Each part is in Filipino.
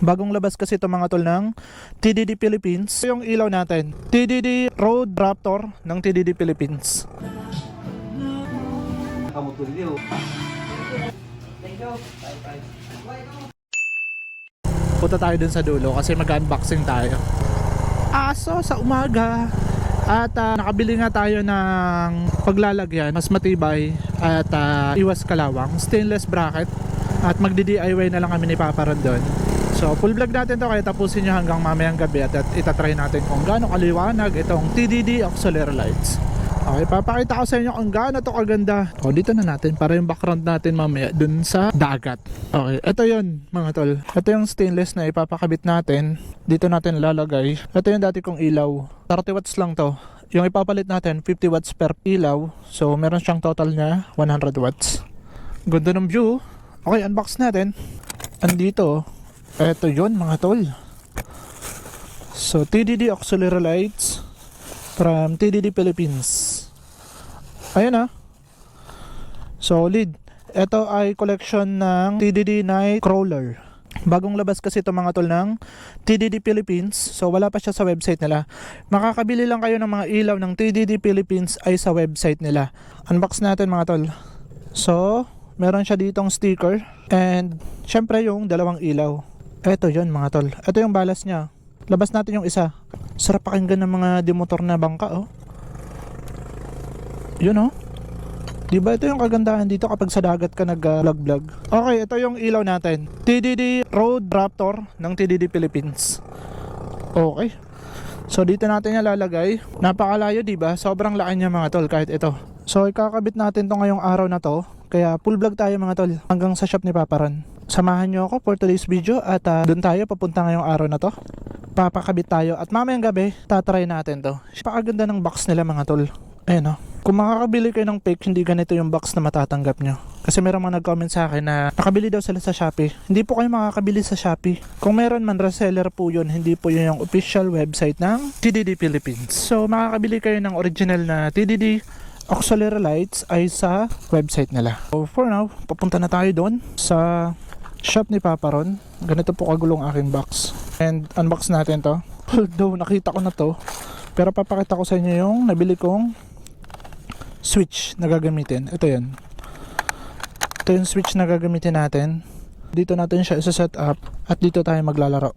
Bagong labas kasi ito mga tol ng TDD Philippines. Yung ilaw natin, TDD Road Raptor ng TDD Philippines. Punta tayo dun sa dulo kasi mag-unboxing tayo. Aso sa umaga. At nakabili nga tayo ng paglalagyan mas matibay at iwas kalawang, stainless bracket. At magdi-DIY na lang kami ni Papa Ron doon. So full vlog natin to, kaya tapusin nyo hanggang mamayang gabi at itatry natin kung gaano kaliwanag itong TDD auxiliary lights. Okay, papakita ko sa inyo kung gaano to kaganda. O dito na natin para yung background natin mamaya dun sa dagat. Okay, ito yun mga tol. Ito yung stainless na ipapakabit natin. Dito natin lalagay. Ito yung dati kong ilaw. 30 watts lang to. Yung ipapalit natin 50 watts per ilaw. So meron siyang total na 100 watts. Ganda ng view. Okay, unbox natin. Andito, ito yun mga tol. So TDD auxiliary lights from TDD Philippines. Ayan solid. Ito ay collection ng TDD Nightcrawler. Bagong labas kasi ito mga tol ng TDD Philippines. So wala pa siya sa website nila. Makakabili lang kayo ng mga ilaw ng TDD Philippines ay sa website nila. Unbox natin mga tol. So meron siya ditong sticker and syempre yung dalawang ilaw. Ito yun mga tol. Ito yung balas niya. Labas natin yung isa. Sarap pakinggan ng mga demotor na bangka Yun diba ito yung kagandahan dito kapag sa dagat ka nag-vlog. Okay, ito yung ilaw natin. TDD Road Raptor ng TDD Philippines. Okay. So dito natin yung lalagay. Napakalayo diba? Sobrang laki niya mga tol kahit ito. So ikakabit natin to ngayong araw na to. Kaya full vlog tayo mga tol hanggang sa shop ni Papa Ron. Samahan nyo ako for today's video at doon tayo papunta ngayong araw na to. Papakabit tayo at mamayang gabi tatry natin to. Napakaganda ng box nila mga tol. Ayan Kung makakabili kayo ng fake, hindi ganito yung box na matatanggap nyo. Kasi meron mga nag-comment sa akin na nakabili daw sila sa Shopee. Hindi po kayo makakabili sa Shopee. Kung meron man, reseller po yun. Hindi po yun yung official website ng TDD Philippines. So makakabili kayo ng original na TDD auxiliary lights ay sa website nila. So for now, papunta na tayo doon sa shop ni Papa Ron. Ganito po kagulong aking box. And unbox natin to. Although nakita ko na to, pero papakita ko sa inyo yung nabili kong switch na gagamitin. Ito yan. Ito yung switch na gagamitin natin. Dito natin siya isa-set up at dito tayo maglalaro.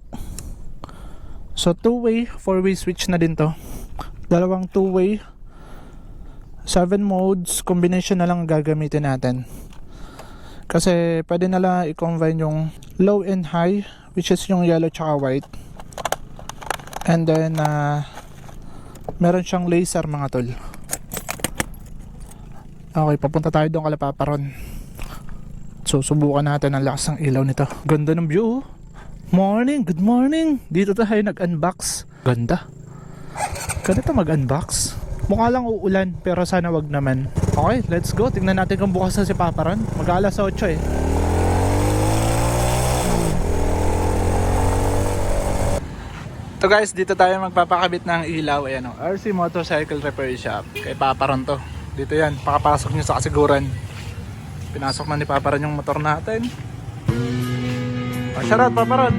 So 2-way, 4-way switch na din to. Dalawang 2-way, 7 modes, combination na lang gagamitin natin. Kasi pwede na lang i-combine yung low and high, which is yung yellow tsaka white. And then meron siyang laser mga tol. Okay, papunta tayo doon kala Papa Ron. So subukan natin ang lakas ng ilaw nito. Ganda ng view. Morning, good morning. Dito tayo nag-unbox. Ganda. Ganda mag-unbox. Mukha lang uulan pero sana wag naman. Okay, let's go. Tingnan natin kung bukas na si Papa Ron. Mag-alas 8 So guys, dito tayo magpapakabit ng ilaw. Ayan RC Motorcycle Repair Shop. Kay Papa Ron to. Dito yan, pakapasok nyo sa kasiguran. Pinasok na ni Papa Ron yung motor natin. Shoutout Papa Ron.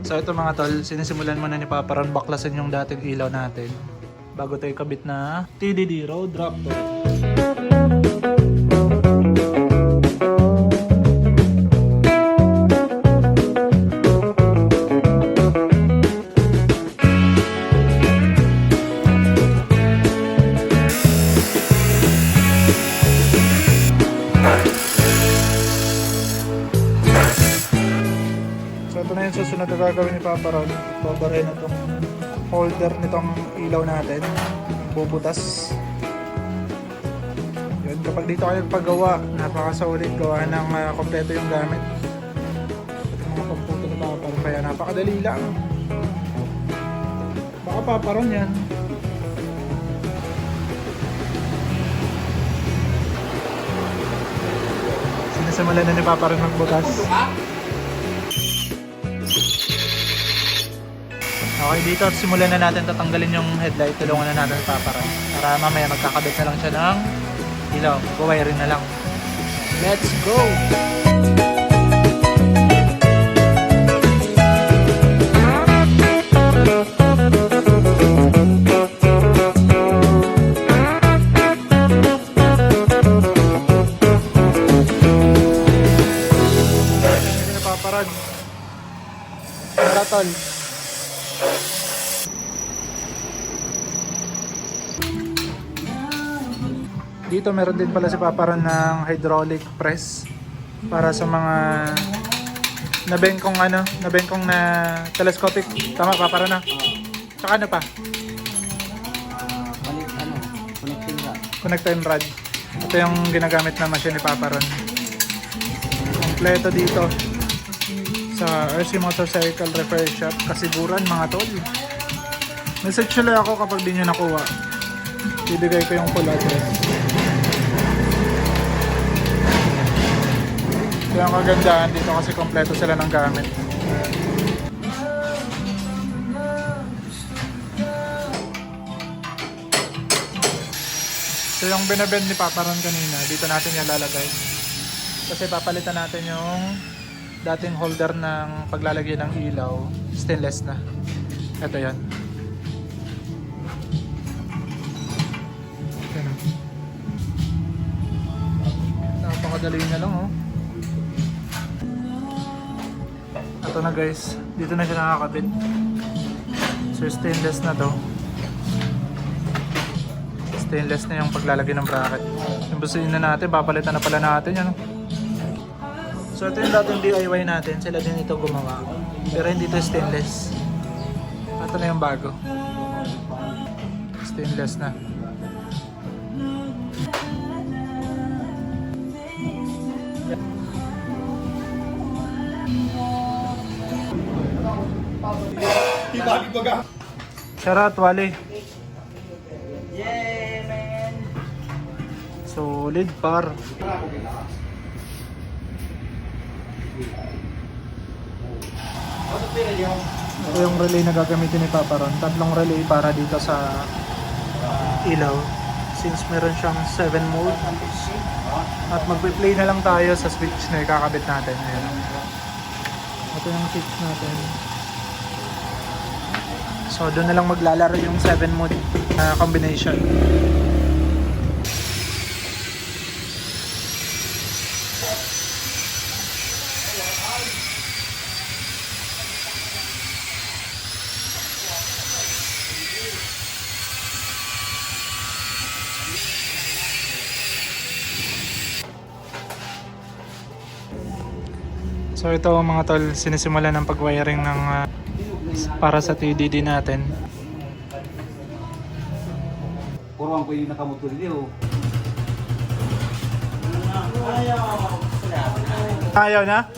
So ito mga tol, sinisimulan muna ni Papa Ron baklasin yung dating ilaw natin bago tayo kabit na TDD Road Raptor. Susunod na gagawin ni Papa Ron, babaray na itong holder nitong ilaw natin, bubutas. Yun, kapag dito kayo paggawa, napakasulit gawa ng kompleto yung gamit. Ito mga pagputo ni Papa Ron, kaya napakadali lang. Baka Papa Ron yan. Sinasimulan na ni Papa Ron magbutas. Okay, dito simulan na natin tatanggalin yung headlight. Tulungan na natin Papa Ron para mamaya magkakabit na lang siya ng ilaw. Buwiring na lang. Let's go! Paparad. Marathon. Dito meron din pala si Paparan ng hydraulic press para sa mga nabengkong na telescopic. Tama, Paparan na. Tsaka ano pa? Connecting rod. Ito yung ginagamit na machine ni Paparan. Kompleto dito sa RC Motorcycle Repair Shop, Kasiburan mga tol. Message nila ako kapag di nyo nakuha. Bibigay ko yung full address. Kaya ang kagandahan dito kasi kompleto sila ng gamit. So yung binabend ni Paparan kanina, dito natin yan lalagay. Kasi papalitan natin yung dating holder ng paglalagay ng ilaw, stainless na. Ito yan. Napakadali na lang oh. Ito na guys, dito na siya nakakabit. So stainless na to. Stainless na yung paglalagay ng bracket. Yung busina natin, papalitan na pala natin yan. So ito yung dating DIY natin, sila din ito gumawa. Pero hindi ito stainless. Ito na yung bago. Stainless na. Shoutout Wally. Yeah, man. Solid par. Ito yung relay na gagamitin ni Paparan. Tatlong relay para dito sa ilaw. Since meron siyang 7 mode. At magpe-play na lang tayo sa switch na ikakabit natin. Ayan. Ito yung switch natin. So doon na lang maglalaro yung 7 mode combination. So ito mga tol, sinisimula ng pag-wiring ng para sa TDD natin. Kurang ko yung nakamotor niyo. Ayaw na?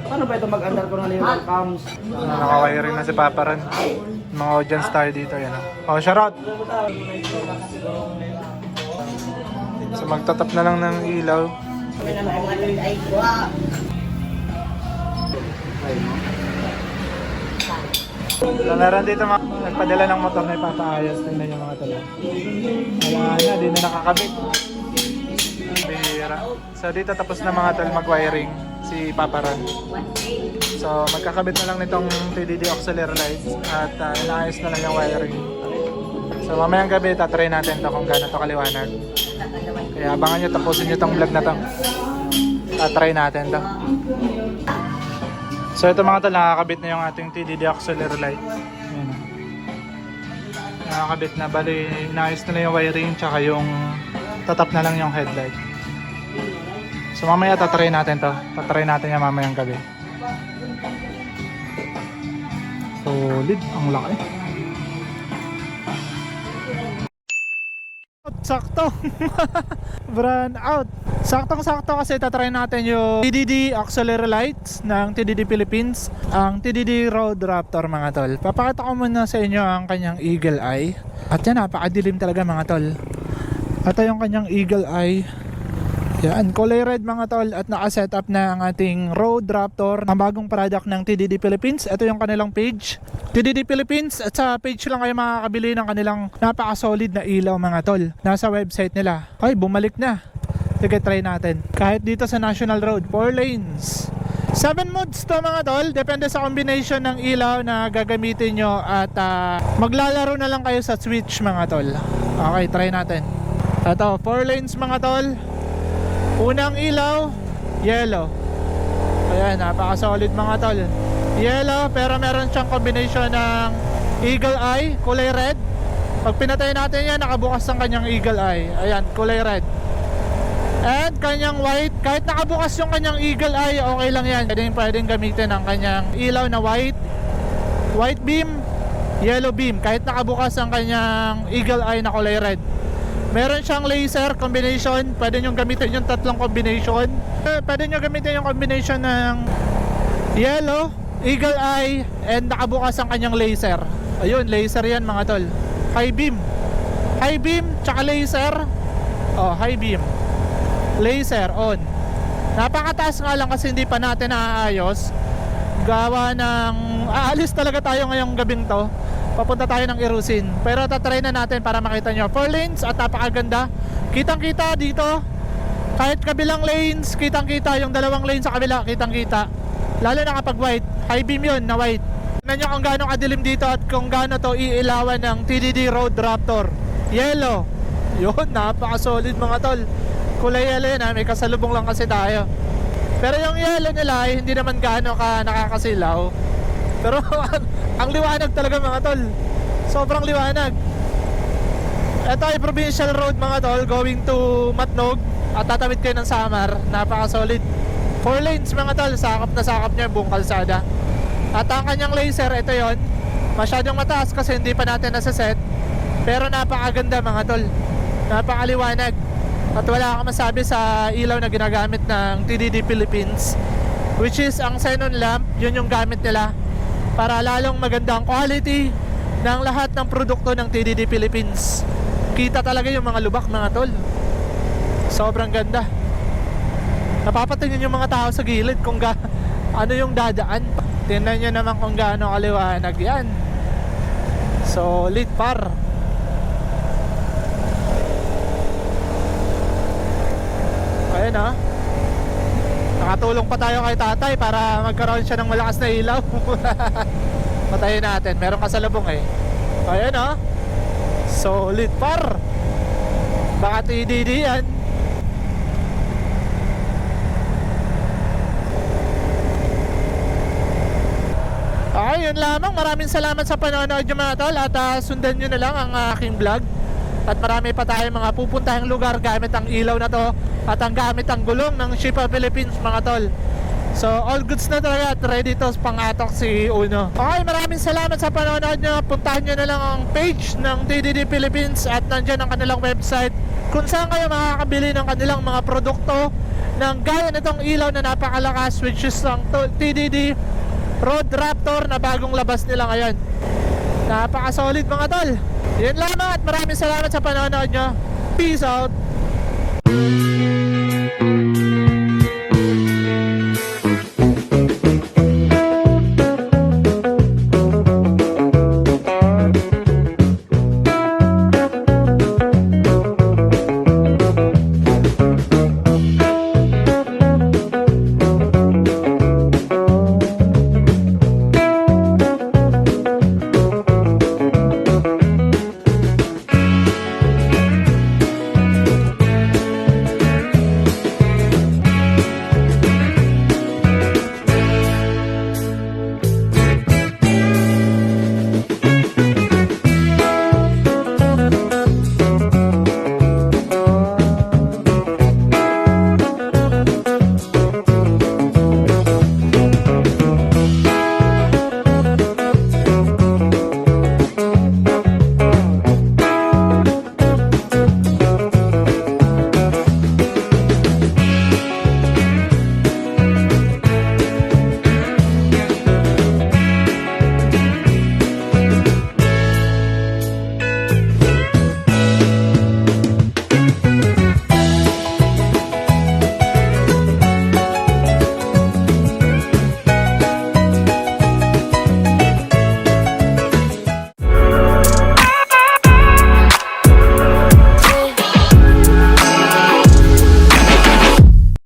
Paano ba ito mag-andar ko na yung cams? Naka-wiring na si Paparan. Mga audience tayo dito. Yan. Oh, shoutout! So magtatap na lang ng ilaw. So meron dito nagpadala ng motor na ipapaayos. Tingnan yung mga tala. Wala na, di na nakakabit. Bihira. So dito tapos na mga tol mag-wiring si Paparan. So magkakabit na lang nitong TDD auxiliary lights at inaayos na lang yung wiring. So mamayang gabi tatry natin to kung gaano to kaliwanag. Kaya abangan nyo, tapusin nyo tong vlog na to. Tatry natin to. So ito mga tol, nakakabit na yung ating TDD auxiliary light. Ayan. Nakakabit na, bali inaayos na lang yung wiring tsaka yung tatap na lang yung headlight. So mamaya tatry natin to. Tatry natin yung mamayang gabi. Solid, ang laki. Sakto. Brand out. Saktong-sakto kasi tatry natin yung TDD auxiliary lights ng TDD Philippines, ang TDD Road Raptor mga tol. Papakita ko muna sa inyo ang kanyang eagle eye. At yan, napakadilim talaga mga tol. Ito yung kanyang eagle eye. Yan, kulay red mga tol at naka-setup na ang ating Road Raptor, ang bagong product ng TDD Philippines. Ito yung kanilang page, TDD Philippines, at sa page lang kayo makakabili ng kanilang napaka-solid na ilaw mga tol. Nasa website nila. Ay, bumalik na. Sige, try natin. Kahit dito sa National Road, 4 lanes. 7 modes to mga tol, depende sa combination ng ilaw na gagamitin nyo at maglalaro na lang kayo sa switch mga tol. Okay, try natin. Ito, 4 lanes mga tol. Unang ilaw, yellow. Ayan, napaka-solid mga tol. Yellow, pero meron siyang combination ng eagle eye, kulay red. Pag pinatay natin yan, nakabukas ang kanyang eagle eye. Ayan, kulay red. And kanyang white, kahit nakabukas yung kanyang eagle eye, okay lang yan. Pwedeng gamitin ang kanyang ilaw na white, white beam, yellow beam, kahit nakabukas ang kanyang eagle eye na kulay red. Meron siyang laser combination, pwede nyo gamitin yung tatlong combination. Pwede nyo gamitin yung combination ng yellow, eagle eye, and nakabukas ang kanyang laser. Ayun, laser yan mga tol. High beam, tsaka laser. Oh, high beam, laser on. Napakataas nga lang kasi hindi pa natin naaayos. Gawa ng aalis talaga tayo ngayong gabing to. Papunta tayo ng Irusin. Pero tatry na natin para makita nyo. 4 lanes at napakaganda. Kitang kita dito. Kahit kabilang lanes, kitang kita. Yung dalawang lanes sa kabila, kitang kita. Lalo na kapag white. High beam yun na white. Tignan nyo kung gaano kadilim dito at kung gaano to iilawan ng TDD Road Raptor. Yellow. Yun, napaka-solid mga tol. Kulay yellow yun ha, may kasalubong lang kasi tayo. Pero yung yellow nila ay hindi naman gaano ka nakakasilaw. Pero ang liwanag talaga mga tol. Sobrang liwanag. Ito ay provincial road mga tol, going to Matnog. At tatawid kayo ng Samar. Napaka-solid. 4 lanes mga tol, sakap na sakap niya buong kalsada. At ang kanyang laser, ito yon. Masyadong mataas kasi hindi pa natin nasa-set. Pero napakaganda mga tol. Napakaliwanag. At wala akong masabi sa ilaw na ginagamit ng TDD Philippines, which is ang xenon lamp. Yun yung gamit nila para lalong maganda ang quality ng lahat ng produkto ng TDD Philippines. Kita talaga yung mga lubak mga tol. Sobrang ganda. Napapatingin yung mga tao sa gilid kung ano yung dadaan. Tingnan nyo naman kung gaano kaliwanag yan. Solid par. Ayan ha. Nakatulong pa tayo kay tatay para magkaroon siya ng malakas na ilaw. Patayin natin, meron kasalubong eh. Ayan ha. Solid par. Baka TDD yan. Okay, yun lamang. Maraming salamat sa panonood nyo mga tol. At sundan nyo na lang ang aking vlog. At marami pa tayong mga pupuntahang lugar gamit ang ilaw na to. At ang gamit ang gulong ng Shipa Philippines mga tol. So all goods na talaga at ready to pangatok si Uno. Okay, maraming salamat sa panonood nyo. Puntahan nyo na lang ang page ng TDD Philippines at nandyan ang kanilang website kung saan kayo makakabili ng kanilang mga produkto ng gaya nitong ilaw na napakalakas, which is ang TDD Road Raptor na bagong labas nila ngayon. Napaka-solid mga tol. Yun lamang at maraming salamat sa panonood nyo. Peace out.